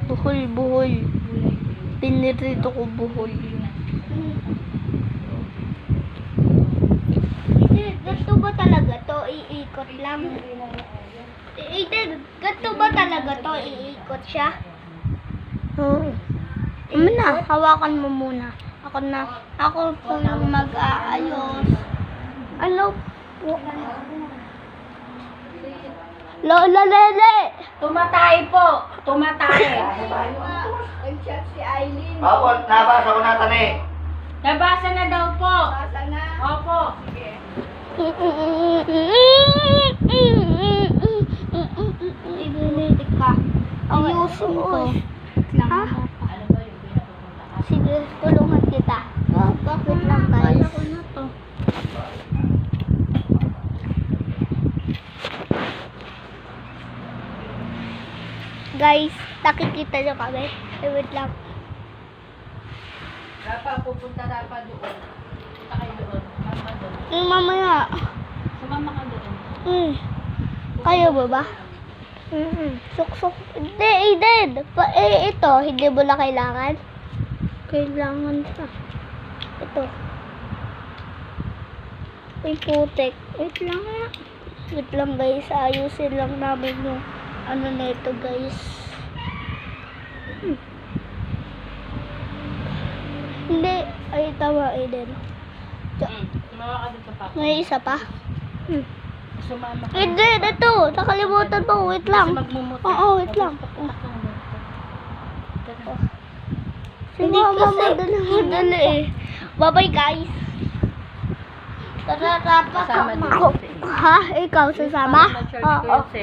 Buhol, buhol. Pinirito ko buhol. Ganito ba talaga to? Iikot lang. Ganito ba talaga to? Iikot siya? Oo. Na, hawakan mo muna. Ako po yung mag-aayos. Ano po? Lola Lele! Tumatay po. Tumatay. Nag-chat si Aileen. Opo, nabasa ko na tani. Nabasa na daw po. Basa na. Opo. Ibinitik ka. Ayusin ko. Ha? Sige, tulungan kita. Wait lang guys. Guys, nakikita nyo kami. Wait lang. Dapat pupunta dapat doon. Punta kayo doon. Mama doon. Mamaya. Sumama ka doon. Kayo ba ba? Suksok. Hindi. Ito, hindi mo na kailangan. Kailangan pa. Ito. Ay, putek. Wait lang nga. Wait lang guys. Ayusin lang namin yung ano na ito guys. Hindi. Ay, tama Eden. Sumama ka dito pa. May isa pa? Sumama ka. Eden, ito. Nakalimutan mo. Wait lang. Kasi magmumuti. Oo, wait lang. Hindi kasi madali eh. Bye-bye guys. Tara, Kasama din. Ha? Ikaw sasama? Mag-charge ko Oo. yun,